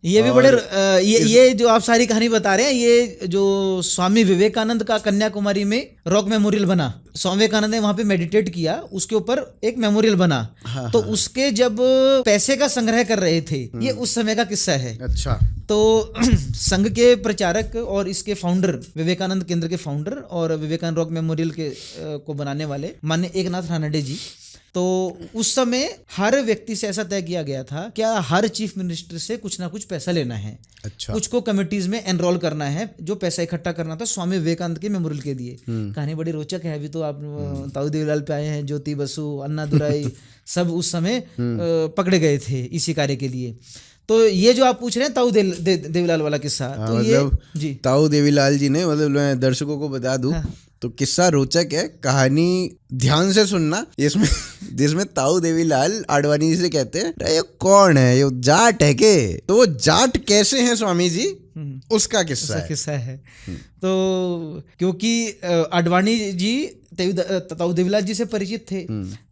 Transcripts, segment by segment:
ये भी बड़े ये जो आप सारी कहानी बता रहे हैं, ये जो स्वामी विवेकानंद का कन्याकुमारी में रॉक मेमोरियल बना, स्वामी विवेकानंद ने वहां पे मेडिटेट किया, उसके ऊपर एक मेमोरियल बना। हाँ, तो उसके जब पैसे का संग्रह कर रहे थे, ये उस समय का किस्सा है। अच्छा। तो संघ के प्रचारक और इसके फाउंडर, विवेकानंद केंद्र के फाउंडर और विवेकानंद रॉक मेमोरियल के को बनाने वाले माननीय एकनाथ रानडे जी, तो उस समय हर व्यक्ति से ऐसा तय किया गया था क्या हर चीफ मिनिस्टर से कुछ ना कुछ पैसा लेना है। अच्छा। कुछ को कमिटीज में एनरोल करना है, जो पैसा इकट्ठा करना था स्वामी विवेकानंद के मेमोरियल के लिए। कहानी बड़ी रोचक है। अभी तो आप ताऊ देवीलाल पे आए हैं, ज्योति बसु, अन्ना दुराई सब उस समय पकड़े गए थे इसी कार्य के लिए। तो ये जो आप पूछ रहे हैं ताऊ देवीलाल वाला किस्सा, तो मतलब ये जी ताऊ देवीलाल जी ने, मतलब मैं दर्शकों को बता दूं, तो किस्सा रोचक है, कहानी ध्यान से सुनना। जिसमें ताऊ देवीलाल आडवाणी जी से कहते हैं ये कौन है, ये जाट है के? तो वो जाट कैसे हैं स्वामी जी, उसका किस्सा है। तो क्योंकि आडवाणी जी ताऊ देवीलाल जी से परिचित थे,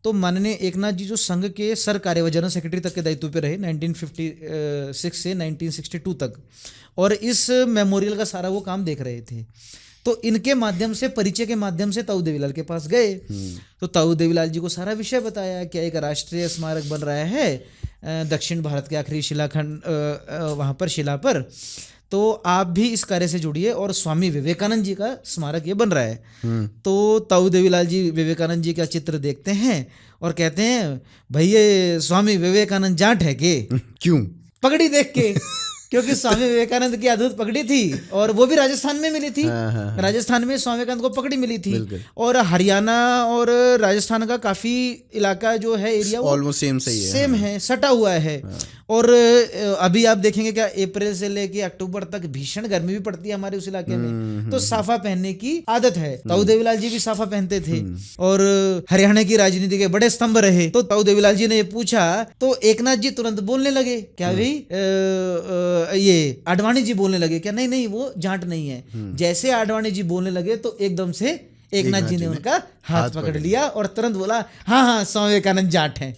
तो माननीय एकनाथ जी जो संघ के सर कार्यवाहक जनरल सेक्रेटरी तक के दायित्व पे रहे 1956 से 1962 तक, और इस मेमोरियल का सारा वो काम देख रहे थे। तो इनके माध्यम से, परिचय के माध्यम से ताऊ देवीलाल के पास गए। तो ताऊ देवीलाल जी को सारा विषय बताया कि एक राष्ट्रीय स्मारक बन रहा है दक्षिण भारत के आखिरी शिलाखंड वहाँ पर, शिला पर, तो आप भी इस कार्य से जुड़िए और स्वामी विवेकानंद जी का स्मारक ये बन रहा है। तो ताऊ देवीलाल जी विवेकानंद जी का चित्र देखते हैं और कहते हैं भाई ये स्वामी विवेकानंद जाट है के? क्यों? पगड़ी देख के, क्योंकि स्वामी विवेकानंद की अद्भुत पगड़ी थी और वो भी राजस्थान में मिली थी। राजस्थान में स्वामी विवेकानंद को पगड़ी मिली थी, और हरियाणा और राजस्थान का काफी इलाका जो है, एरिया ऑलमोस्ट सेम है, सटा हुआ है। और अभी आप देखेंगे क्या अप्रैल से लेके अक्टूबर तक भीषण गर्मी भी पड़ती है हमारे उस इलाके में, तो साफा पहनने की आदत है। ताऊ देवीलाल जी भी साफा पहनते थे और हरियाणा की राजनीति के बड़े स्तंभ रहे। तो ताऊ देवीलाल जी ने ये पूछा तो एकनाथ जी तुरंत बोलने लगे, क्या भाई ये आडवाणी जी बोलने लगे क्या? नहीं नहीं, वो जाट नहीं है। जैसे आडवाणी जी बोलने लगे तो एकदम से एकनाथ जी ने उनका हाथ पकड़ लिया और तुरंत बोला हाँ हाँ स्वामी विवेकानंद जाट हैं।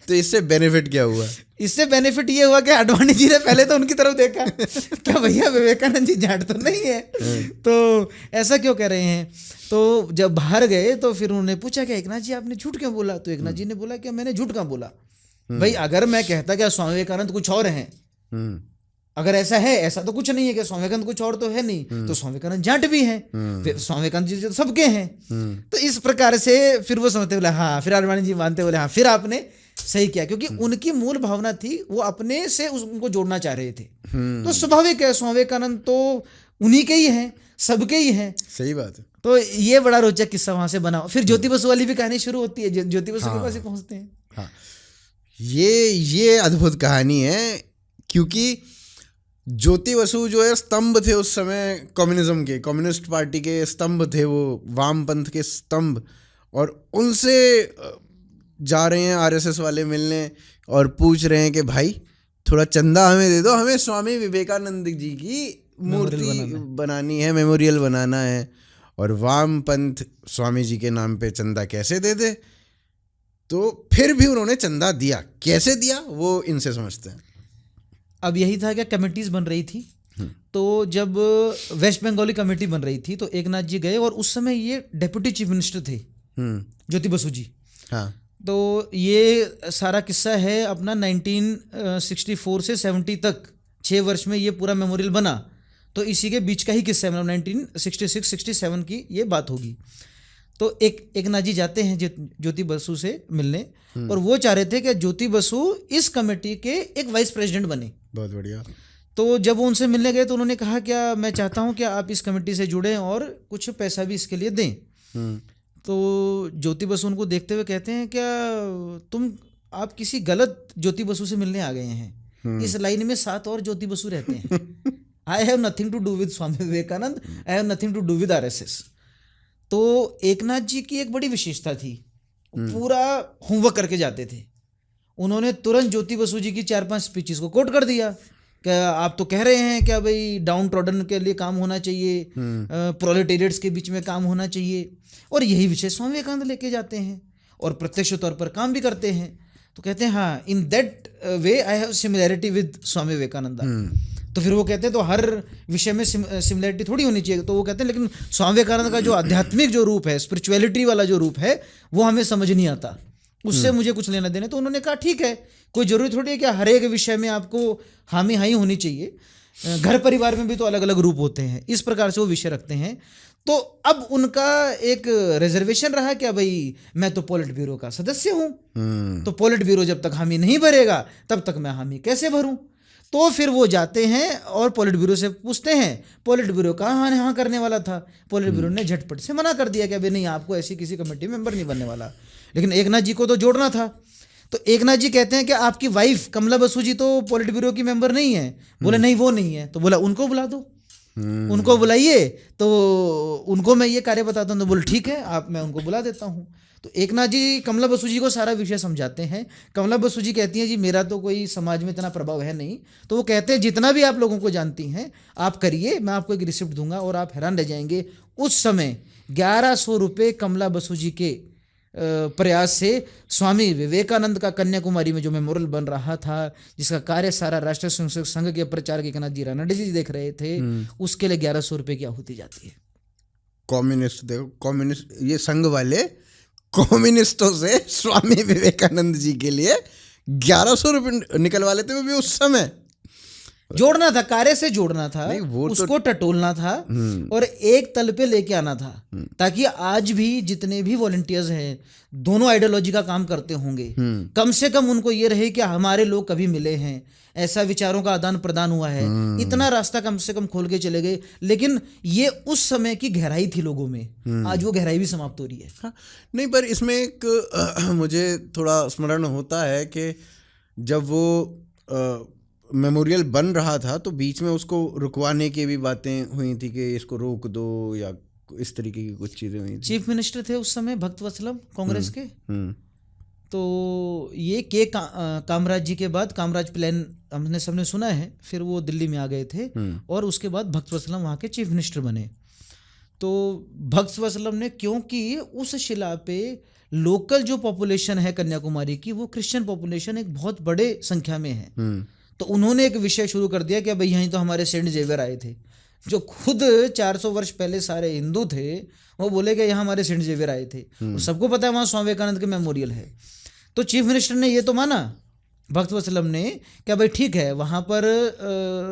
तो इससे बेनिफिट क्या हुआ? इससे बेनिफिट ये हुआ कि आडवाणी जी ने पहले तो उनकी तरफ देखा, क्या भैया विवेकानंद जी जाट तो नहीं है, तो ऐसा क्यों कह रहे हैं? तो जब बाहर गए तो फिर उन्होंने पूछा कि एकनाथ जी आपने झूठ क्यों बोला? तो एकनाथ जी ने बोला कि मैंने झूठ क्यों बोला भाई, अगर मैं कहता कि स्वामी विवेकानंद कुछ और हैं, अगर ऐसा है, ऐसा तो कुछ नहीं है कि स्वामी विवेकानंद कुछ और तो है नहीं, तो स्वामी विवेकानंद जाट भी हैं, स्वामी विवेकानंद जी तो सबके हैं। तो इस प्रकार से फिर वो समझते बोले हाँ, फिर आडवाणी जी मानते बोले हाँ फिर आपने सही किया, क्योंकि उनकी मूल भावना थी वो अपने से उनको जोड़ना चाह रहे थे। तो स्वाभाविक है, स्वामी विवेकानंद तो उन्हीं के ही हैं, सबके ही हैं। सही बात है। तो ये बड़ा रोचक किस्सा वहां से बना। फिर ज्योति बसु वाली भी कहानी शुरू होती है, ज्योति बसु के पास ही पहुंचते हैं। हाँ, ये अद्भुत कहानी है, क्योंकि ज्योति बसु जो है स्तंभ थे उस समय कम्युनिज्म के, कम्युनिस्ट पार्टी के स्तंभ थे वो, वामपंथ के स्तंभ, और उनसे जा रहे हैं आरएसएस वाले मिलने और पूछ रहे हैं कि भाई थोड़ा चंदा हमें दे दो, हमें स्वामी विवेकानंद जी की मूर्ति बनानी है, मेमोरियल बनाना है, और वामपंथ स्वामी जी के नाम पे चंदा कैसे दे दे? तो फिर भी उन्होंने चंदा दिया। कैसे दिया वो इनसे समझते हैं। अब यही था क्या, कमेटीज बन रही थी, तो जब वेस्ट बंगाली कमेटी बन रही थी तो एकनाथ जी गए, और उस समय ये डेप्यूटी चीफ मिनिस्टर थे ज्योति बसु जी। हाँ। तो ये सारा किस्सा है अपना 1964 से 70 तक 6 वर्ष में ये पूरा मेमोरियल बना, तो इसी के बीच का ही किस्सा है, मतलब 1966-67 की ये बात होगी। तो एकनाथ जी जाते हैं ज्योति बसु से मिलने, और वो चाह रहे थे कि ज्योति बसु इस कमेटी के एक वाइस प्रेसिडेंट बने। बहुत बढ़िया। तो जब वो उनसे मिलने गए तो उन्होंने कहा क्या मैं चाहता हूँ कि आप इस कमेटी से जुड़ें और कुछ पैसा भी इसके लिए दें। तो ज्योति बसु उनको देखते हुए कहते हैं क्या आप किसी गलत ज्योति बसु से मिलने आ गए हैं, इस लाइन में 7 और ज्योति बसु रहते हैं। I have nothing to do with Swami Vivekananda, I have nothing to do with RSS. तो एकनाथ जी की एक बड़ी विशेषता थी, पूरा होमवर्क करके जाते थे। उन्होंने तुरंत ज्योति बसु जी की 4-5 स्पीचेस को कोट कर दिया कि आप तो कह रहे हैं क्या भाई डाउन ट्रॉडन के लिए काम होना चाहिए, प्रोलेटेरियट्स के बीच में काम होना चाहिए, और यही विषय स्वामी विवेकानंद लेके जाते हैं और प्रत्यक्ष तौर पर काम भी करते हैं। तो कहते हैं हाँ, in that way I have similarity with Swami Vivekananda. तो फिर वो कहते हैं तो हर विषय में सिमिलैरिटी थोड़ी होनी चाहिए। तो वो कहते हैं लेकिन स्वामी विवेकानंद का जो आध्यात्मिक जो रूप है, स्पिरिचुअलिटी वाला जो रूप है, वो हमें समझ नहीं आता, उससे मुझे कुछ लेना देना। तो उन्होंने कहा ठीक है, कोई जरूरी थोड़ी है कि हर एक विषय में आपको हामी हाई होनी चाहिए, घर परिवार में भी तो अलग अलग रूप होते हैं। इस प्रकार से वो विषय रखते हैं। तो अब उनका एक रिजर्वेशन रहा क्या, भाई मैं तो पॉलिट ब्यूरो का सदस्य हूं, तो पॉलिट ब्यूरो जब तक हामी नहीं भरेगा तब तक मैं हामी कैसे भरूं। तो फिर वो जाते हैं और पॉलिट ब्यूरो से पूछते हैं। पॉलिट ब्यूरो कहाँ हाँ करने वाला था, पॉलिट ब्यूरो ने झटपट से मना कर दिया कि अभी नहीं, आपको ऐसी किसी कमेटी मेंबर नहीं बनने वाला। लेकिन एकनाथ जी को तो जोड़ना था। तो एकनाथ जी कहते हैं कि आपकी वाइफ कमला बसु जी तो पॉलिट ब्यूरो की मेंबर नहीं है। बोले नहीं वो नहीं है। तो बोला उनको बुला दो, उनको बुलाइए तो उनको मैं ये कार्य बताता हूँ। तो बोले ठीक है, आप मैं उनको बुला देता हूँ। तो एकनाथ जी कमला बसु जी को सारा विषय समझाते हैं। कमला बसु जी कहती हैं जी मेरा तो कोई समाज में इतना प्रभाव है नहीं। तो वो कहते हैं जितना भी आप लोगों को जानती हैं आप करिए, मैं आपको एक रिसिप्ट दूंगा और आप हैरान रह जाएंगे। उस समय 1100 रुपये कमला बसु जी के प्रयास से स्वामी विवेकानंद का कन्याकुमारी में जो मेमोरियल बन रहा था, जिसका कार्य सारा राष्ट्रीय स्वयंसेवक संघ के प्रचारक एकनाथ जी रानडे जी देख रहे थे, उसके लिए 1100 रुपये की आहुति जाती है। कम्युनिस्ट, देखो कम्युनिस्ट, ये संघ वाले कम्युनिस्टों से स्वामी विवेकानंद जी के लिए 1100 रुपये निकलवा लेते हुए भी उस समय जोड़ना था, कार्य से जोड़ना था, उसको टटोलना था और एक तल पे लेके आना था, ताकि आज भी जितने भी वॉलंटियर्स हैं दोनों आइडियोलॉजी का काम करते होंगे, कम से कम उनको ये रहे कि हमारे लोग कभी मिले हैं, ऐसा विचारों का आदान प्रदान हुआ है, इतना रास्ता कम से कम खोल के चले गए। लेकिन ये उस समय की गहराई थी लोगों में, आज वो गहराई भी समाप्त हो रही है। हाँ, नहीं, पर इसमें एक मुझे थोड़ा स्मरण होता है कि जब वो मेमोरियल बन रहा था तो बीच में उसको रुकवाने की भी बातें हुई थी कि इसको रोक दो या इस तरीके की कुछ चीज़ें हुई थी। चीफ मिनिस्टर थे उस समय भक्त वत्सलम कांग्रेस के। तो ये के कामराज जी के बाद कामराज प्लान हमने सबने सुना है, फिर वो दिल्ली में आ गए थे और उसके बाद भक्त वत्सलम वहाँ के चीफ मिनिस्टर बने। तो भक्त वत्सलम ने, क्योंकि उस शिला पे लोकल जो पॉपुलेशन है कन्याकुमारी की, वो क्रिश्चियन पॉपुलेशन एक बहुत बड़े संख्या में है, तो उन्होंने एक विषय शुरू कर दिया कि भाई यहीं तो हमारे सेंट जेवियर आए थे, जो खुद 400 वर्ष पहले सारे हिंदू थे, वो बोले कि यहाँ हमारे सेंट जेवियर आए थे। तो सबको पता है वहाँ स्वामी विवेकानंद के मेमोरियल है। तो चीफ मिनिस्टर ने ये तो माना भक्त वत्सलम ने, क्या भाई ठीक है, वहाँ पर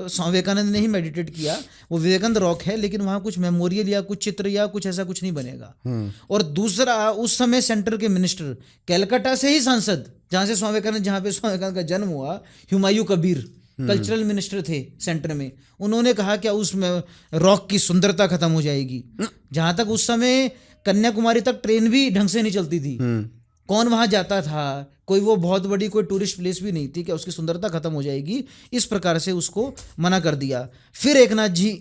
स्वामी विवेकानंद ने ही मेडिटेट किया, वो विवेकानंद रॉक है, लेकिन वहाँ कुछ मेमोरियल या कुछ चित्र या कुछ ऐसा कुछ नहीं बनेगा। और दूसरा, उस समय सेंटर के मिनिस्टर कैलकाटा से ही सांसद, जहाँ से स्वामी विवेकानंद, जहाँ पे स्वामी विवेकानंद का जन्म हुआ, हुमायूं कबीर कल्चरल मिनिस्टर थे सेंटर में, उन्होंने कहा क्या उस रॉक की सुंदरता खत्म हो जाएगी। जहाँ तक उस समय कन्याकुमारी तक ट्रेन भी ढंग से नहीं चलती थी, कौन वहाँ जाता था, कोई वो बहुत बड़ी कोई टूरिस्ट प्लेस भी नहीं थी, कि उसकी सुंदरता खत्म हो जाएगी। इस प्रकार से उसको मना कर दिया। फिर एकनाथ जी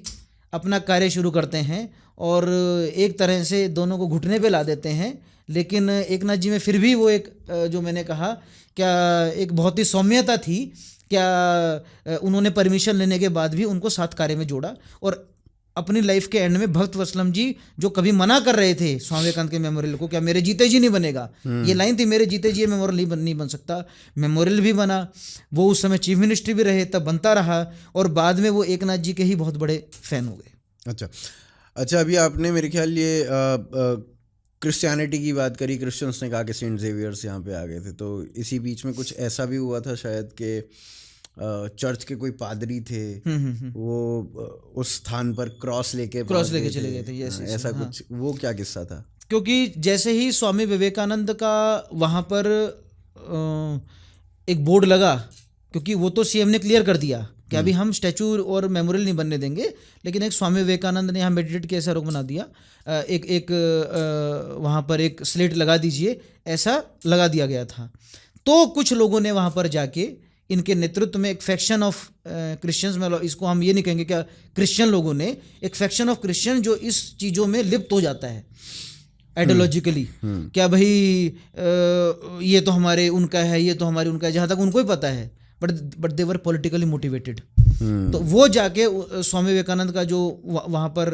अपना कार्य शुरू करते हैं और एक तरह से दोनों को घुटने पे ला देते हैं। लेकिन एकनाथ जी में फिर भी वो एक, जो मैंने कहा, क्या एक बहुत ही सौम्यता थी, क्या उन्होंने परमिशन लेने के बाद भी उनको साथ कार्य में जोड़ा। और अपनी लाइफ के एंड में भक्त वत्सलम जी, जो कभी मना कर रहे थे स्वामी विवेकानंद के मेमोरियल को, क्या मेरे जीते जी नहीं बनेगा, ये लाइन थी, मेरे जीते जी ये मेमोरियल नहीं बन सकता। मेमोरियल भी बना, वो उस समय चीफ मिनिस्टर भी रहे, तब बनता रहा, और बाद में वो एकनाथ जी के ही बहुत बड़े फैन हो गए। अच्छा, अभी आपने मेरे ख्याल ये क्रिश्चियनिटी की बात करी, क्रिश्चियंस ने कहा कि सेंट जेवियर्स यहाँ पे आ गए थे, तो इसी बीच में कुछ ऐसा भी हुआ था शायद कि चर्च के कोई पादरी थे, वो उस स्थान पर क्रॉस लेके चले गए थे, ऐसा कुछ, वो क्या किस्सा था? क्योंकि जैसे ही स्वामी विवेकानंद का वहाँ पर एक बोर्ड लगा, क्योंकि वो तो सीएम ने क्लियर कर दिया कि अभी हम स्टैचू और मेमोरियल नहीं बनने देंगे, लेकिन एक स्वामी विवेकानंद ने यहाँ मेडिटेट के ऐसा रोक बना दिया, एक वहाँ पर एक स्लेट लगा दीजिए, ऐसा लगा दिया गया था। तो कुछ लोगों ने वहाँ पर जाके, इनके नेतृत्व में एक फैक्शन ऑफ क्रिश्चियंस में, इसको हम ये नहीं कहेंगे क्या, क्रिश्चियन लोगों ने, एक फैक्शन ऑफ क्रिश्चियन जो इस चीज़ों में लिप्त हो जाता है आइडियोलॉजिकली, क्या भाई ये तो हमारे उनका है, ये तो हमारे उनका है, जहाँ तक उनको ही पता है, but they were politically motivated. तो वो जाके स्वामी विवेकानंद का जो वहां पर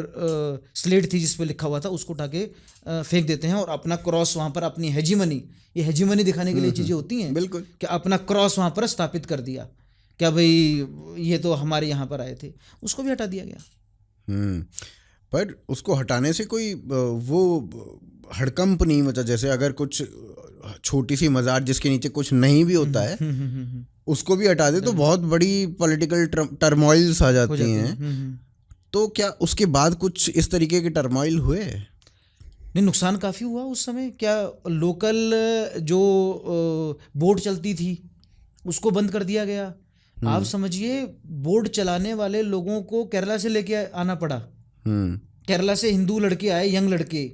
स्लेट थी जिस पे लिखा हुआ था उसको उठा के फेंक देते हैं और अपना क्रॉस वहां पर, अपनी हेजीमनी, ये हेजीमनी दिखाने के लिए चीजें होती हैं, बिल्कुल, कि अपना क्रॉस वहां पर स्थापित कर दिया, क्या भाई ये तो हमारे यहाँ पर आए थे, उसको भी हटा दिया गया। पर उसको हटाने से कोई वो हड़कंप नहीं मचा, जैसे अगर कुछ छोटी सी मजार जिसके नीचे कुछ नहीं भी होता है उसको भी हटा दे तो बहुत बड़ी पॉलिटिकल टर्मोइल्स आ जाती हैं। तो क्या उसके बाद कुछ इस तरीके के टर्मोइल हुए? नहीं, नुकसान काफ़ी हुआ उस समय। क्या लोकल जो बोट चलती थी उसको बंद कर दिया गया। आप समझिए बोट चलाने वाले लोगों को केरला से लेके आना पड़ा। केरला से हिंदू लड़के आए, यंग लड़के,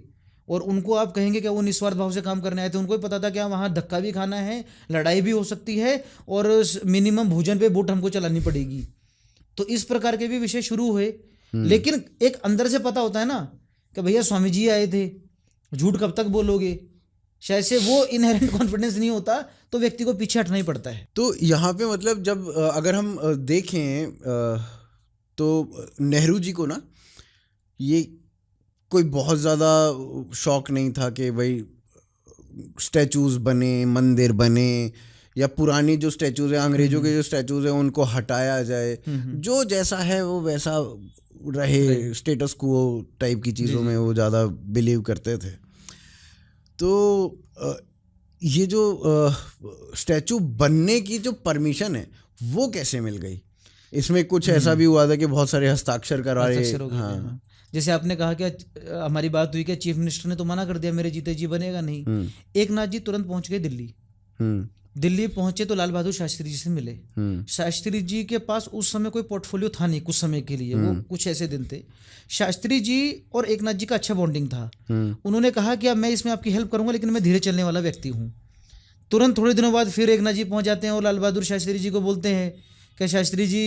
और उनको आप कहेंगे कि वो निस्वार्थ भाव से काम करने आए थे। उनको भी पता था कि वहाँ धक्का भी खाना है, लड़ाई भी हो सकती है और मिनिमम भोजन पे बोट हमको चलानी पड़ेगी। तो इस प्रकार के भी विषय शुरू हुए। लेकिन एक अंदर से पता होता है ना कि भैया स्वामी जी आए थे, झूठ कब तक बोलोगे। शायद से वो इनहेरेंट कॉन्फिडेंस नहीं होता तो व्यक्ति को पीछे हटना ही पड़ता है। तो यहाँ पे मतलब जब अगर हम देखें तो नेहरू जी को ना ये कोई बहुत ज़्यादा शौक नहीं था कि भाई स्टैचूज़ बने, मंदिर बने, या पुरानी जो स्टैचूज़ हैं, अंग्रेजों के जो स्टैचूज़ हैं उनको हटाया जाए, जो जैसा है वो वैसा रहे, स्टेटस क्वो टाइप की चीज़ों में वो ज़्यादा बिलीव करते थे। तो ये जो स्टैचू बनने की जो परमिशन है वो कैसे मिल गई? इसमें कुछ ऐसा भी हुआ था कि बहुत सारे हस्ताक्षर करवाए। हाँ, जैसे आपने कहा कि हमारी बात हुई कि चीफ मिनिस्टर ने तो मना कर दिया मेरे जीते जी बनेगा नहीं। एक नाथ जी तुरंत पहुंच गए दिल्ली। दिल्ली पहुंचे तो लाल बहादुर शास्त्री जी से मिले। शास्त्री जी के पास उस समय कोई पोर्टफोलियो था नहीं कुछ समय के लिए, वो कुछ ऐसे दिन थे। शास्त्री जी और एक नाथ जी का अच्छा बॉन्डिंग था। उन्होंने कहा कि अब मैं इसमें आपकी हेल्प करूंगा लेकिन मैं धीरे चलने वाला व्यक्ति हूँ। तुरंत थोड़े दिनों बाद फिर एक नाथ जी पहुंच जाते हैं और लाल बहादुर शास्त्री जी को बोलते हैं कि शास्त्री जी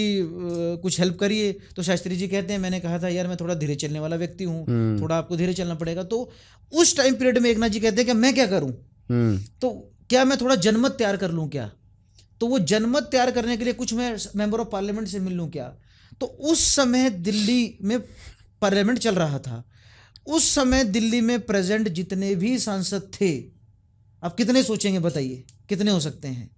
कुछ हेल्प करिए। तो शास्त्री जी कहते हैं मैंने कहा था यार मैं थोड़ा धीरे चलने वाला व्यक्ति हूँ, थोड़ा आपको धीरे चलना पड़ेगा। तो उस टाइम पीरियड में एक नाथ जी कहते हैं कि मैं क्या करूँ, तो क्या मैं थोड़ा जनमत तैयार कर लूँ क्या? तो वो जनमत तैयार करने के लिए कुछ मैं मेंबर ऑफ पार्लियामेंट से मिल लूँ क्या? तो उस समय दिल्ली में पार्लियामेंट चल रहा था। उस समय दिल्ली में प्रेजेंट जितने भी सांसद थे, आप कितने सोचेंगे बताइए, कितने हो सकते हैं?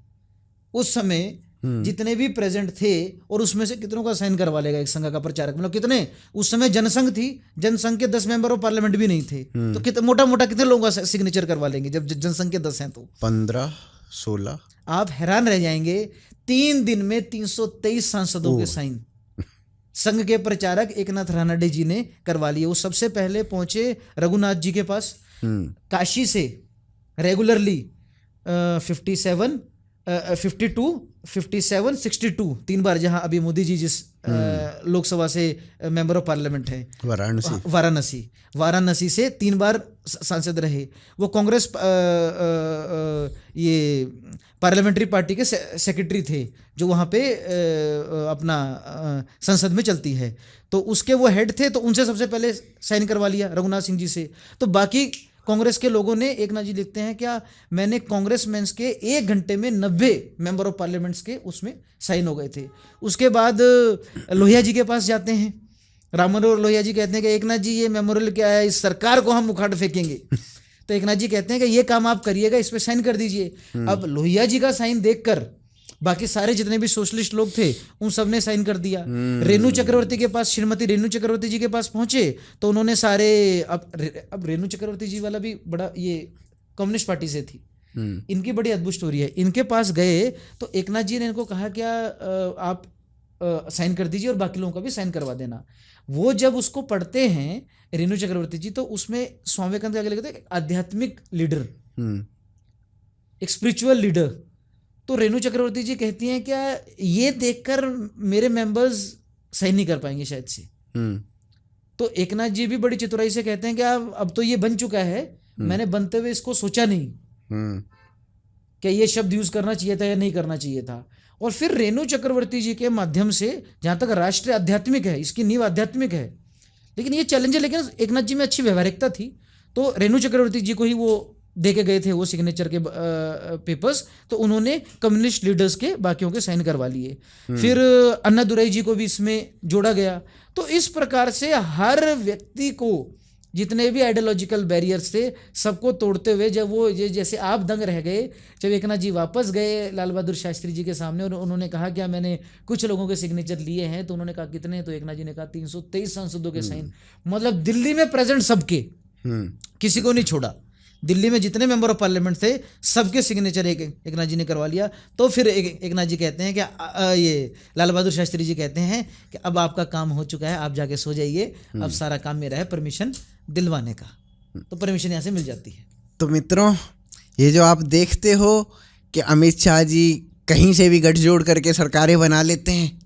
उस समय जितने भी प्रेजेंट थे और उसमें से कितनों का साइन करवा लेगा एक संघ का प्रचारक? मतलब कितने? उस समय जनसंघ थी, जनसंघ के 10 मेंबर ऑफ पार्लियामेंट भी नहीं थे। तो कितना मोटा मोटा कितने लोगों का सिग्नेचर करवा लेंगे जब जनसंघ के 10 हैं तो 15-16। आप हैरान रह जाएंगे। 3 दिन में 323 सांसदों के साइन संघ के प्रचारक एकनाथ रानडे जी ने करवा लिए। वो सबसे पहले पहुंचे रघुनाथ जी के पास, काशी से रेगुलरली 52, 62, 3 बार, जहां अभी मोदी जी जिस लोकसभा से मेंबर ऑफ पार्लियामेंट है, वाराणसी से 3 बार सांसद रहे। वो कांग्रेस ये पार्लियामेंट्री पार्टी के सेक्रेटरी थे जो वहाँ पे अपना संसद में चलती है। तो उसके वो हेड थे, तो उनसे सबसे पहले साइन करवा लिया रघुनाथ सिंह जी से। तो बाकी कांग्रेस के लोगों ने, एक नाथ जी लिखते हैं क्या मैंने कांग्रेस मेंस के 1 घंटे में 90 मेंबर ऑफ पार्लियामेंट्स के उसमें साइन हो गए थे। उसके बाद लोहिया जी के पास जाते हैं, राम मनोहर लोहिया जी कहते हैं कि एक नाथ जी ये मेमोरियल क्या है, इस सरकार को हम उखाड़ फेंकेंगे। तो एक नाथ जी कहते हैं कि ये काम आप करिएगा, इस पे साइन कर दीजिए। अब लोहिया जी का साइन देखकर बाकी सारे जितने भी सोशलिस्ट लोग थे उन सब ने साइन कर दिया। रेणु चक्रवर्ती के पास, श्रीमती रेणु चक्रवर्ती जी के पास पहुंचे तो उन्होंने सारे, अब रेणु चक्रवर्ती जी वाला भी बड़ा, ये कम्युनिस्ट पार्टी से थी, इनकी बड़ी अद्भुत स्टोरी है। इनके पास गए तो एकनाथ जी ने इनको कहा क्या आप साइन कर दीजिए और बाकी लोगों का भी साइन करवा देना। वो जब उसको पढ़ते हैं रेणु चक्रवर्ती जी तो उसमें स्वामी विवेकानंद आगे लिखते हैं आध्यात्मिक लीडर, एक स्पिरिचुअल लीडर। तो रेणु चक्रवर्ती जी कहती हैं क्या ये देखकर मेरे मेंबर्स साइन नहीं कर पाएंगे शायद से। तो एकनाथ जी भी बड़ी चतुराई से कहते हैं कि अब तो ये बन चुका है, मैंने बनते हुए इसको सोचा नहीं क्या ये शब्द यूज करना चाहिए था या नहीं करना चाहिए था। और फिर रेणु चक्रवर्ती जी के माध्यम से, जहां तक राष्ट्र आध्यात्मिक है, इसकी नींव आध्यात्मिक है, लेकिन ये चैलेंज है, लेकिन एकनाथ जी में अच्छी व्यवहारिकता थी तो रेणु चक्रवर्ती जी को ही वो दे के गए थे वो सिग्नेचर के पेपर्स, तो उन्होंने कम्युनिस्ट लीडर्स के बाकियों के साइन करवा लिए। फिर अन्नादुराई जी को भी इसमें जोड़ा गया। तो इस प्रकार से हर व्यक्ति को जितने भी आइडियोलॉजिकल बैरियर्स थे सबको तोड़ते हुए जब वो जैसे आप दंग रह गए जब एकनाथ जी वापस गए लाल बहादुर शास्त्री जी के सामने और उन्होंने कहा क्या मैंने कुछ लोगों के सिग्नेचर लिए हैं, तो उन्होंने कहा कितने, तो एकनाथ जी ने कहा 323 सांसदों के साइन। मतलब दिल्ली में प्रेजेंट सबके, किसी को नहीं छोड़ा। दिल्ली में जितने मेंबर ऑफ पार्लियामेंट थे सबके सिग्नेचर एकनाथ जी ने करवा लिया। तो फिर एकनाथ जी कहते हैं कि ये लाल बहादुर शास्त्री जी कहते हैं कि अब आपका काम हो चुका है, आप जाके सो जाइए, अब सारा काम मेरा है परमिशन दिलवाने का। तो परमिशन यहाँ से मिल जाती है। तो मित्रों, ये जो आप देखते हो कि अमित शाह जी कहीं से भी गठजोड़ करके सरकारें बना लेते हैं,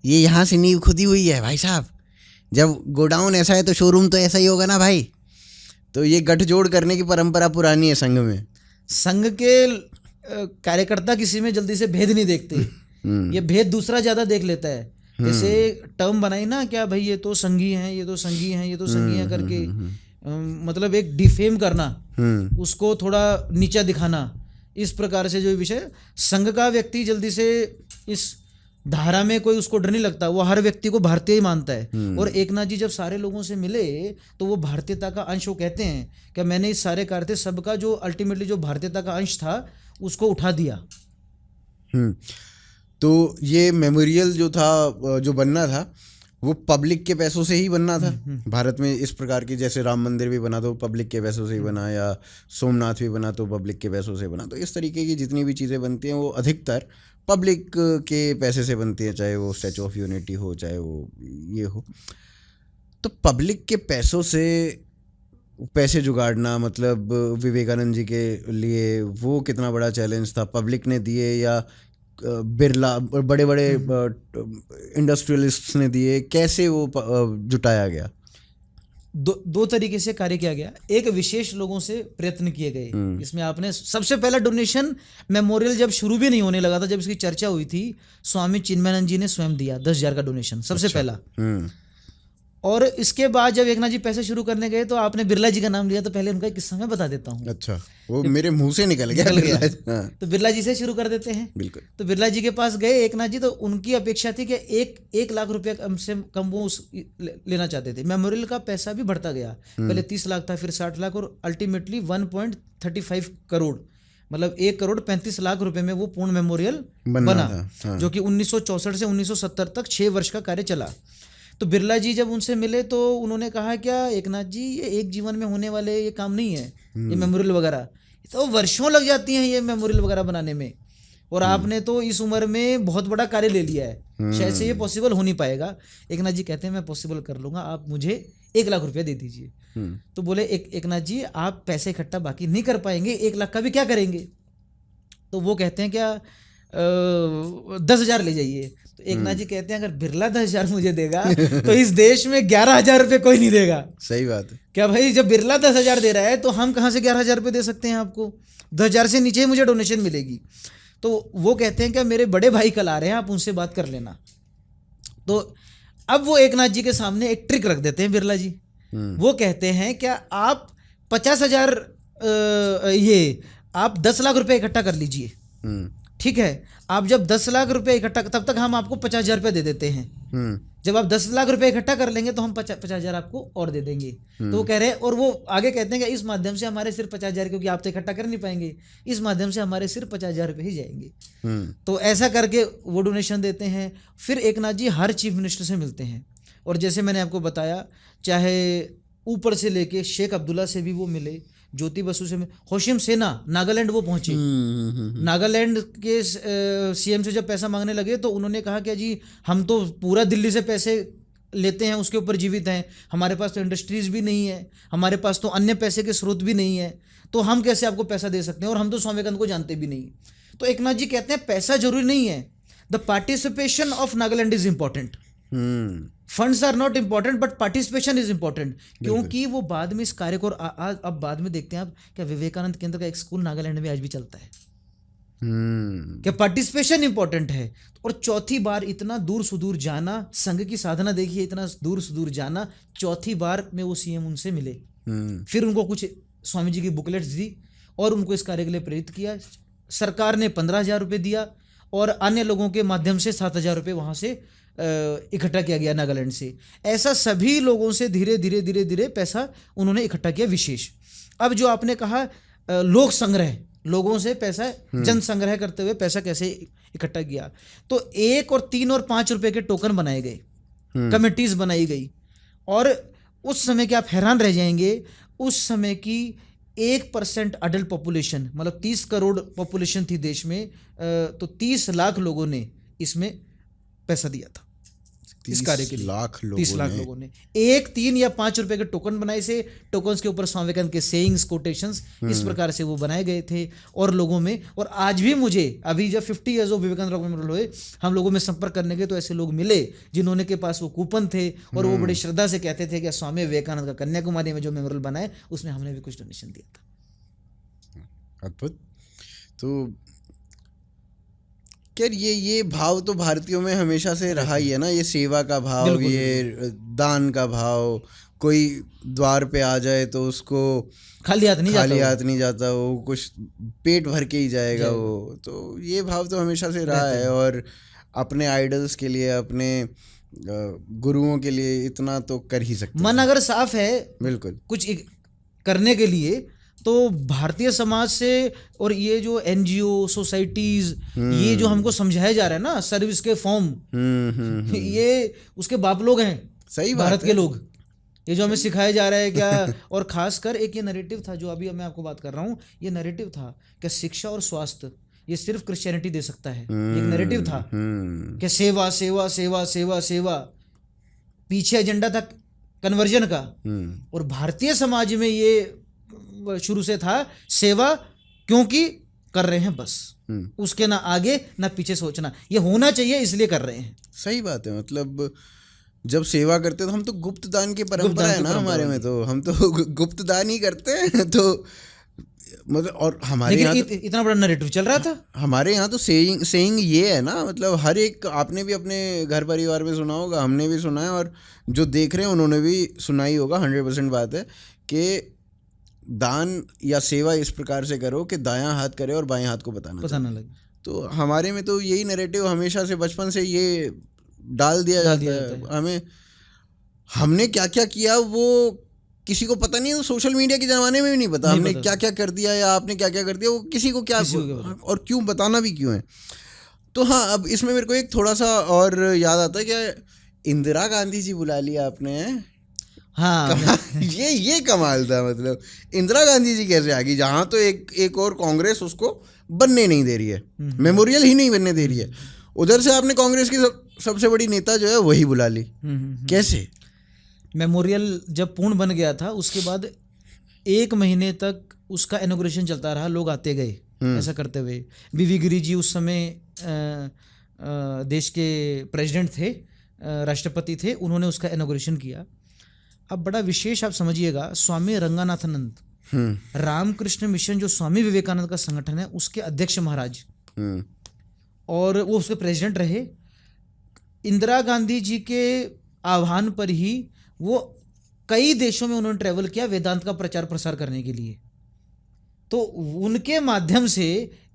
ये यहाँ से नींव खुदी हुई है भाई साहब। जब गोडाउन ऐसा है तो शोरूम तो ऐसा ही होगा ना भाई। तो ये गठजोड़ करने की परंपरा पुरानी है संघ में। संघ के कार्यकर्ता किसी में जल्दी से भेद नहीं देखते, ये भेद दूसरा ज्यादा देख लेता है। जैसे टर्म बनाई ना, क्या भाई ये तो संघी हैं, ये तो संघी हैं, ये तो संघी हैं करके मतलब एक डिफेम करना, उसको थोड़ा नीचा दिखाना, इस प्रकार से जो विषय संघ का व्यक्ति जल्दी से इस धारा में कोई उसको डर नहीं लगता, वो हर व्यक्ति को भारतीय ही मानता है। और एकनाथ जी जब सारे लोगों से मिले तो वो भारतीयता का अंश, वो कहते हैं कि मैंने इस सारे कार्य सबका जो अल्टीमेटली जो भारतीयता का अंश था उसको उठा दिया। तो ये मेमोरियल जो था, जो बनना था, वो पब्लिक के पैसों से ही बनना था। भारत में इस प्रकार की, जैसे राम मंदिर भी बना तो पब्लिक के पैसों से ही बना, या सोमनाथ भी बना तो पब्लिक के पैसों से बना। तो इस तरीके की जितनी भी चीज़ें बनती हैं वो अधिकतर पब्लिक के पैसे से बनती है, चाहे वो स्टैचू ऑफ यूनिटी हो, चाहे वो ये हो। तो पब्लिक के पैसों से पैसे जुगाड़ना, मतलब विवेकानंद जी के लिए वो कितना बड़ा चैलेंज था। पब्लिक ने दिए या बिरला, बड़े बड़े इंडस्ट्रियलिस्ट्स ने दिए, कैसे वो जुटाया गया? दो तरीके से कार्य किया गया। एक विशेष लोगों से प्रयत्न किए गए। इसमें आपने सबसे पहला डोनेशन मेमोरियल जब शुरू भी नहीं होने लगा था, जब इसकी चर्चा हुई थी, स्वामी चिन्मयानंद जी ने स्वयं दिया 10,000 का डोनेशन सबसे पहला। और इसके बाद जब एकनाथ जी पैसे शुरू करने गए तो आपने बिरला जी का नाम लिया, तो पहले उनका एक किस्सा मैं बता देता हूँ। अच्छा, वो मेरे मुंह से निकल गया। तो बिरला जी से शुरू कर देते हैं। बिल्कुल। तो बिरला जी के पास गए एकनाथ जी, तो उनकी अपेक्षा थी कि एक लाख रुपया कम से कम वो लेना चाहते थे। मेमोरियल का पैसा भी बढ़ता गया, पहले 30 लाख था, फिर 60 लाख, और अल्टीमेटली 1.35 करोड़, मतलब 1,35,00,000 रुपए में वो पूर्ण मेमोरियल बना, जो कि 1964 से 1970 तक 6 वर्ष का कार्य चला। तो बिरला जी जब उनसे मिले तो उन्होंने कहा, क्या एकनाथ जी ये एक जीवन में होने वाले ये काम नहीं है, ये मेमोरियल वगैरह, तो वर्षों लग जाती हैं ये मेमोरियल वगैरह बनाने में, और आपने तो इस उम्र में बहुत बड़ा कार्य ले लिया है, शायद से ये पॉसिबल हो नहीं पाएगा। एकनाथ जी कहते हैं मैं पॉसिबल कर लूंगा, आप मुझे 1 लाख रुपया दे दीजिए। तो बोले एकनाथ जी आप पैसे इकट्ठा बाकी नहीं कर पाएंगे, 1 लाख का भी क्या करेंगे? तो वो कहते हैं क्या 10,000 ले जाइए। तो एकनाथ जी कहते हैं अगर बिरला 10,000 मुझे देगा तो इस देश में 11,000 रुपये कोई नहीं देगा। सही बात है। क्या भाई, जब बिरला 10,000 दे रहा है तो हम कहाँ से 11,000 रुपये दे सकते हैं आपको? 10,000 से नीचे ही मुझे डोनेशन मिलेगी। तो वो कहते हैं क्या मेरे बड़े भाई कल आ रहे हैं, आप उनसे बात कर लेना। तो अब वो एकनाथ जी के सामने एक ट्रिक रख देते हैं बिरला जी। वो कहते हैं क्या आप 50,000 आप 10 लाख रुपये इकट्ठा कर लीजिए, ठीक है? आप जब 10 लाख रुपए इकट्ठा, तब तक हम आपको 50,000 रुपये दे देते हैं। जब आप 10 लाख रुपए इकट्ठा कर लेंगे तो हम 50,000 आपको और दे देंगे। तो वो कह रहे हैं, और वो आगे कहते हैं कि इस माध्यम से हमारे सिर्फ 50,000, क्योंकि आप तो इकट्ठा कर नहीं पाएंगे, इस माध्यम से हमारे सिर्फ 50,000 रुपये ही जाएंगे। तो ऐसा करके वो डोनेशन देते हैं। फिर एकनाथ जी हर चीफ मिनिस्टर से मिलते हैं, और जैसे मैंने आपको बताया, चाहे ऊपर से लेके शेख अब्दुल्ला से भी वो मिले, ज्योति बसु से, होशिम सेना नागालैंड वो पहुंचे। नागालैंड के सीएम से जब पैसा मांगने लगे तो उन्होंने कहा कि जी हम तो पूरा दिल्ली से पैसे लेते हैं, उसके ऊपर जीवित हैं, हमारे पास तो इंडस्ट्रीज भी नहीं है, हमारे पास तो अन्य पैसे के स्रोत भी नहीं है, तो हम कैसे आपको पैसा दे सकते हैं, और हम तो स्वामी विवेकानंद को जानते भी नहीं। तो एकनाथ जी कहते हैं पैसा जरूरी नहीं है, the participation of Nagaland is important, funds are not important but participation is important. क्योंकि वो बाद में इस कार्य को, अब बाद में देखते हैं आप, क्या विवेकानंद केंद्र का एक स्कूल नागालैंड में आज भी चलता है। क्या पार्टिसिपेशन इंपॉर्टेंट है। और चौथी बार इतना दूर सुदूर जाना, संघ की साधना देखिए, इतना दूर सुदूर जाना, चौथी बार में वो सीएम उनसे मिले। फिर उनको कुछ स्वामी जी की बुकलेट्स दी, और उनको इस कार्य के लिए प्रेरित किया। सरकार ने 15,000 रुपये दिया और अन्य लोगों के माध्यम से 7,000 रुपये वहाँ से इकट्ठा किया गया नागालैंड से। ऐसा सभी लोगों से धीरे धीरे धीरे धीरे पैसा उन्होंने इकट्ठा किया विशेष। अब जो आपने कहा लोक संग्रह, लोगों से पैसा जन संग्रह करते हुए पैसा कैसे इकट्ठा किया, तो 1 और 3 और 5 रुपए के टोकन बनाए गए, कमेटीज बनाई गई। और उस समय के आप हैरान रह जाएंगे, उस समय की 1% अडल्ट पॉपुलेशन, मतलब 30 करोड़ पॉपुलेशन थी देश में, तो 30 लाख लोगों ने इसमें पैसा दिया था इस कार्य के लिए। 30 लाख लोगों ने 1, 3 या 5 रुपए के टोकन बनाए से, टोकन्स के ऊपर स्वामी विवेकानंद के सेइंग्स, कोटेशंस इस प्रकार से वो बनाए गए थे और लोगों में। और आज भी मुझे अभी जब 50 years of Vivekananda rock memorial हुए, हम लोगों में संपर्क करने गए तो ऐसे लोग मिले जिन्होंने के पास वो कूपन थे और वो बड़ी श्रद्धा से कहते थे कि स्वामी विवेकानंद का कन्याकुमारी में जो मेमोरियल बनाए उसमें हमने भी कुछ डोनेशन दिया था। अद्भुत। तो क्या ये भाव तो भारतीयों में हमेशा से रहा ही है ना, ये सेवा का भाव, ये दान का भाव। कोई द्वार पे आ जाए तो उसको खाली हाथ नहीं जाता, वो कुछ पेट भर के ही जाएगा वो। तो ये भाव तो हमेशा से रहा है और अपने आइडल्स के लिए, अपने गुरुओं के लिए इतना तो कर ही सकते। मन अगर साफ है बिल्कुल कुछ करने के लिए, तो भारतीय समाज से और ये जो एनजीओ सोसाइटीज, ये जो हमको समझाया जा रहा है ना सर्विस के फॉर्म, ये उसके बाप लोग हैं। सही भारत के लोग, ये जो हमें सिखाया जा रहा है क्या। और खासकर एक ये नैरेटिव था जो अभी मैं आपको बात कर रहा हूँ, ये नैरेटिव था कि शिक्षा और स्वास्थ्य ये सिर्फ क्रिश्चियनिटी दे सकता है। एक नैरेटिव था कि सेवा सेवा सेवा सेवा सेवा, पीछे एजेंडा था कन्वर्जन का। और भारतीय समाज में ये शुरू से था सेवा, क्योंकि कर रहे हैं बस, उसके ना आगे ना पीछे सोचना, ये होना चाहिए इसलिए कर रहे हैं। सही बात है। मतलब जब सेवा करते तो हम तो गुप्त दान की परंपरा है ना हमारे में, तो हम तो गुप्त दान ही करते हैं। तो मतलब और हमारे यहाँ तो इतना बड़ा नैरेटिव चल रहा था। हमारे यहाँ तो सेइंग ये है ना, मतलब हर एक, आपने भी अपने घर परिवार में सुना होगा, हमने भी सुना है और जो देख रहे हैं उन्होंने भी सुना ही होगा। 100% बात है कि दान या सेवा इस प्रकार से करो कि दायां हाथ करे और बाएं हाथ को बताना लगे। तो हमारे में तो यही नैरेटिव हमेशा से बचपन से ये डाल दिया जाता है। हमने क्या क्या किया वो किसी को पता नहीं है। तो सोशल मीडिया के ज़माने में भी नहीं पता हमने क्या क्या कर दिया या आपने क्या क्या कर दिया, वो किसी को क्या और क्यों बताना भी क्यों है। तो हाँ, अब इसमें मेरे को एक थोड़ा सा और याद आता है कि इंदिरा गांधी जी बुला लिया आपने। हाँ ये कमाल था। मतलब इंदिरा गांधी जी कैसे आ गई, जहाँ तो एक और कांग्रेस उसको बनने नहीं दे रही है, मेमोरियल ही नहीं बनने दे रही है, उधर से आपने कांग्रेस की सबसे बड़ी नेता जो है वही बुला ली। कैसे? मेमोरियल जब पूर्ण बन गया था उसके बाद 1 महीने तक उसका इनॉग्रेशन चलता रहा, लोग आते गए ऐसा करते हुए। बीवी गिरी जी उस समय देश के प्रेसिडेंट थे, राष्ट्रपति थे, उन्होंने उसका इनॉग्रेशन किया। अब बड़ा विशेष आप समझिएगा, स्वामी रंगनाथानंद, रामकृष्ण मिशन जो स्वामी विवेकानंद का संगठन है उसके अध्यक्ष महाराज, और वो उसके प्रेसिडेंट रहे। इंदिरा गांधी जी के आह्वान पर ही वो कई देशों में उन्होंने ट्रैवल किया वेदांत का प्रचार प्रसार करने के लिए। तो उनके माध्यम से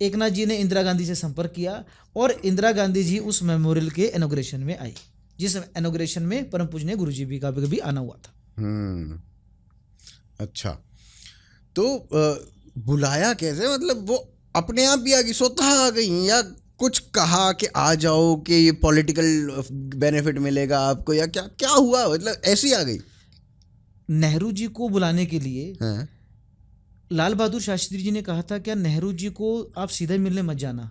एकनाथ जी ने इंदिरा गांधी से संपर्क किया और इंदिरा गांधी जी उस मेमोरियल के इनॉग्रेशन में आई, जिस इनॉग्रेशन में परम पूजनीय गुरुजी भी का भी आना हुआ था। अच्छा, तो बुलाया कैसे? मतलब वो अपने आप ही आ गई, स्वतः आ गई, या कुछ कहा कि आ जाओ कि ये पॉलिटिकल बेनिफिट मिलेगा आपको, या क्या क्या हुआ? मतलब ऐसी आ गई? नेहरू जी को बुलाने के लिए लाल बहादुर शास्त्री जी ने कहा था क्या नेहरू जी को आप सीधे मिलने मत जाना।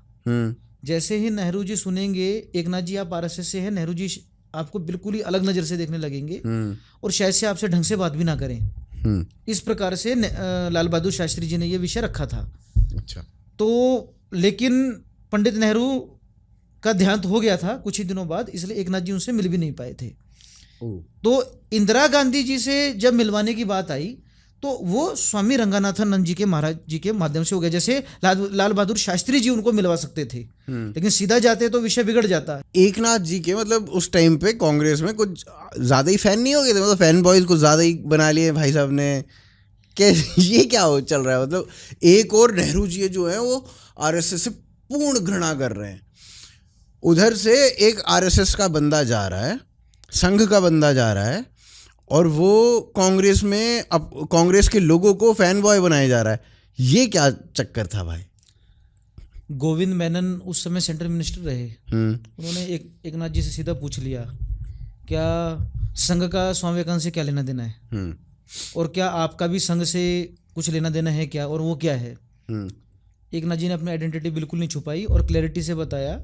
जैसे ही नेहरू जी सुनेंगे एकनाथ जी आप आरएसएस से हैं, नेहरू जी आपको बिल्कुल ही अलग नज़र से देखने लगेंगे और शायद से आपसे ढंग से बात भी ना करें। इस प्रकार से लाल बहादुर शास्त्री जी ने ये विषय रखा था। अच्छा। तो लेकिन पंडित नेहरू का देहांत हो गया था कुछ ही दिनों बाद, इसलिए एकनाथ जी उनसे मिल भी नहीं पाए थे। तो इंदिरा गांधी जी से जब मिलवाने की बात आई तो वो स्वामी रंगनाथानंद जी के महाराज जी के माध्यम से हो गया। जैसे लाल बहादुर शास्त्री जी उनको मिलवा सकते थे, लेकिन सीधा जाते तो विषय बिगड़ जाता। एकनाथ जी के मतलब उस टाइम पे कांग्रेस में कुछ ज्यादा ही फैन नहीं हो गए थे, मतलब फैन बॉयज कुछ ज्यादा ही बना लिए भाई साहब ने, ये क्या हो चल रहा है? मतलब एक और नेहरू जी जो है वो आरएसएस से पूर्ण घृणा कर रहे हैं, उधर से एक आरएसएस का बंदा जा रहा है, संघ का बंदा जा रहा है, और वो कांग्रेस में अब कांग्रेस के लोगों को फैन बॉय बनाया जा रहा है। ये क्या चक्कर था भाई? गोविंद मेनन उस समय सेंट्रल मिनिस्टर रहे। उन्होंने एक नाथ जी से सीधा पूछ लिया, क्या संघ का स्वामी विवेकानंद से क्या लेना देना है, और क्या आपका भी संघ से कुछ लेना देना है क्या, और वो क्या है? एक नाथ जी ने अपनी आइडेंटिटी बिल्कुल नहीं छुपाई और क्लैरिटी से बताया,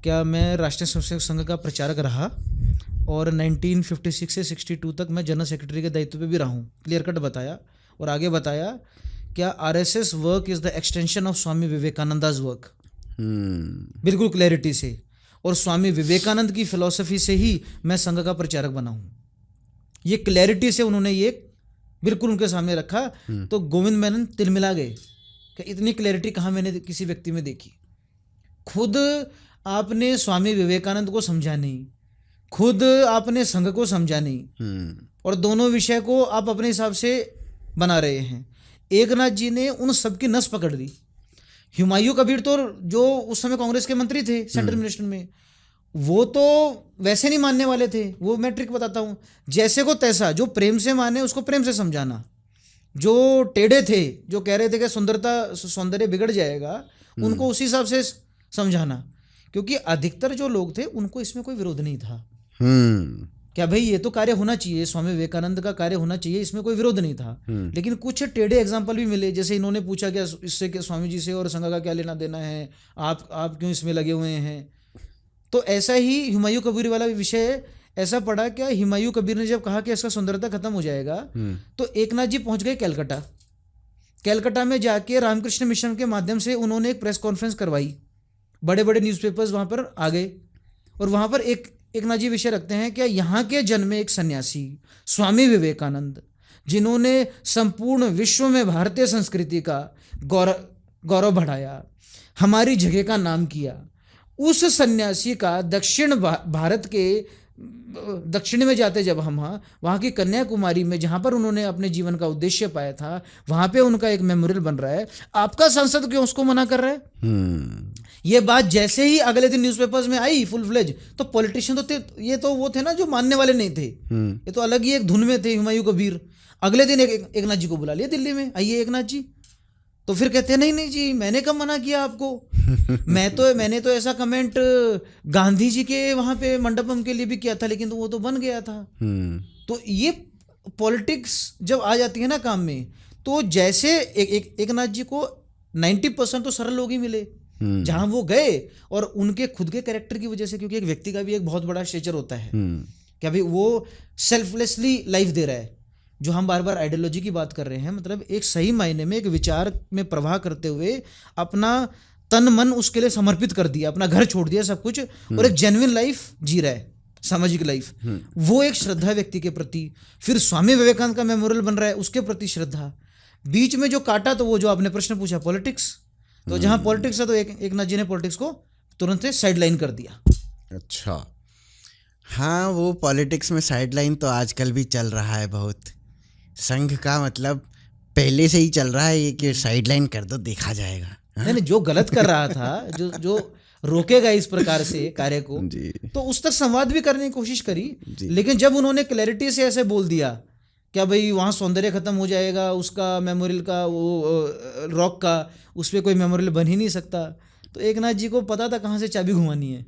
क्या मैं राष्ट्रीय स्वयंसेवक संघ का प्रचारक रहा और 1956 से 62 तक मैं जनरल सेक्रेटरी के दायित्व पे भी रहा हूँ। क्लियर कट बताया। और आगे बताया, क्या RSS work is the extension of Swami Vivekananda's work. बिल्कुल क्लैरिटी से। और स्वामी विवेकानंद की फिलॉसफी से ही मैं संघ का प्रचारक बना हूँ। ये क्लैरिटी से उन्होंने ये बिल्कुल उनके सामने रखा। तो गोविंद मेनन तिलमिला गए कि इतनी क्लैरिटी कहाँ मैंने किसी व्यक्ति में देखी। खुद आपने स्वामी विवेकानंद को समझा नहीं, खुद आपने संघ को समझा नहीं, और दोनों विषय को आप अपने हिसाब से बना रहे हैं। एक नाथ जी ने उन सब की नस पकड़ ली। हुमायूं कबीर तो जो उस समय कांग्रेस के मंत्री थे सेंट्रल मिनिस्टर में, वो तो वैसे नहीं मानने वाले थे। वो मैं ट्रिक बताता हूँ, जैसे को तैसा, जो प्रेम से माने उसको प्रेम से समझाना, जो टेढ़े थे, जो कह रहे थे कि सौंदर्य बिगड़ जाएगा, उनको उसी हिसाब से समझाना। क्योंकि अधिकतर जो लोग थे उनको इसमें कोई विरोध नहीं था। क्या भाई ये तो कार्य होना चाहिए, स्वामी विवेकानंद का कार्य होना चाहिए, इसमें कोई विरोध नहीं था। लेकिन कुछ टेढ़े एग्जाम्पल भी मिले, जैसे इन्होंने पूछा क्या इससे क्या स्वामी जी से और संघ का क्या लेना देना है, आप क्यों इसमें लगे हुए हैं। तो ऐसा ही हुमायूं कबीर वाला विषय ऐसा पड़ा, क्या हुमायूं कबीर ने जब कहा कि इसका सुंदरता खत्म हो जाएगा, तो एकनाथ जी पहुंच गए कैलकाटा में जाके रामकृष्ण मिशन के माध्यम से उन्होंने एक प्रेस कॉन्फ्रेंस करवाई। बड़े बड़े न्यूज़पेपर्स वहाँ पर आ गए, और वहाँ पर एक नाथ जी विषय रखते हैं, क्या यहाँ के जन्मे एक सन्यासी स्वामी विवेकानंद, जिन्होंने संपूर्ण विश्व में भारतीय संस्कृति का गौरव बढ़ाया, हमारी जगह का नाम किया, उस सन्यासी का दक्षिण भारत के दक्षिण में जाते जब हम वहाँ की कन्याकुमारी में, जहाँ पर उन्होंने अपने जीवन का उद्देश्य पाया था, वहाँ पे उनका एक मेमोरियल बन रहा है। आपका सांसद क्यों उसको मना कर रहा है? ये बात जैसे ही अगले दिन न्यूज़पेपर्स में आई फुल फ्लेज, तो पॉलिटिशियन तो थे, ये तो वो थे ना जो मानने वाले नहीं थे, ये तो अलग ही एक धुन में थे हुमायूं कबीर। अगले दिन एक नाथ जी को बुला लिया दिल्ली में, आइए एक नाथ जी। तो फिर कहते हैं नहीं जी, मैंने कब मना किया आपको? मैंने तो ऐसा कमेंट गांधी जी के वहां पे मंडपम के लिए भी किया था, लेकिन तो वो तो बन गया था। तो ये पॉलिटिक्स जब आ जाती है ना काम में, तो जैसे एक नाथ जी को 90% तो सरल लोग ही मिले जहां वो गए, और उनके खुद के कैरेक्टर की वजह से, क्योंकि एक व्यक्ति का भी एक बहुत बड़ा स्टेचर होता है कि अभी वो सेल्फलेसली लाइफ दे रहा है। जो हम बार बार आइडियोलॉजी की बात कर रहे हैं, मतलब एक सही मायने में एक विचार में प्रवाह करते हुए अपना तन मन उसके लिए समर्पित कर दिया, अपना घर छोड़ दिया, सब कुछ, और एक जेन्युइन लाइफ जी रहा है, सामाजिक लाइफ। वो एक श्रद्धा व्यक्ति के प्रति, फिर स्वामी विवेकानंद का मेमोरियल बन रहा है, उसके प्रति श्रद्धा। बीच में जो काटा, तो वो जो आपने प्रश्न पूछा पॉलिटिक्स, तो जहां पॉलिटिक्स है तो एक नाथ जी ने पॉलिटिक्स को तुरंत से साइडलाइन कर दिया। अच्छा, हाँ, वो पॉलिटिक्स में साइडलाइन तो आजकल भी चल रहा है बहुत। संघ का मतलब पहले से ही चल रहा है ये कि साइडलाइन कर दो, देखा जाएगा। नहीं, जो गलत कर रहा था, जो रोकेगा इस प्रकार से कार्य को, तो उस तक संवाद भी करने की कोशिश करी। लेकिन जब उन्होंने क्लैरिटी से ऐसे बोल दिया, क्या भाई वहाँ सौंदर्य खत्म हो जाएगा, उसका मेमोरियल का, वो रॉक का, उस पर कोई मेमोरियल बन ही नहीं सकता, तो एक नाथ जी को पता था कहाँ से चाबी घुमानी है।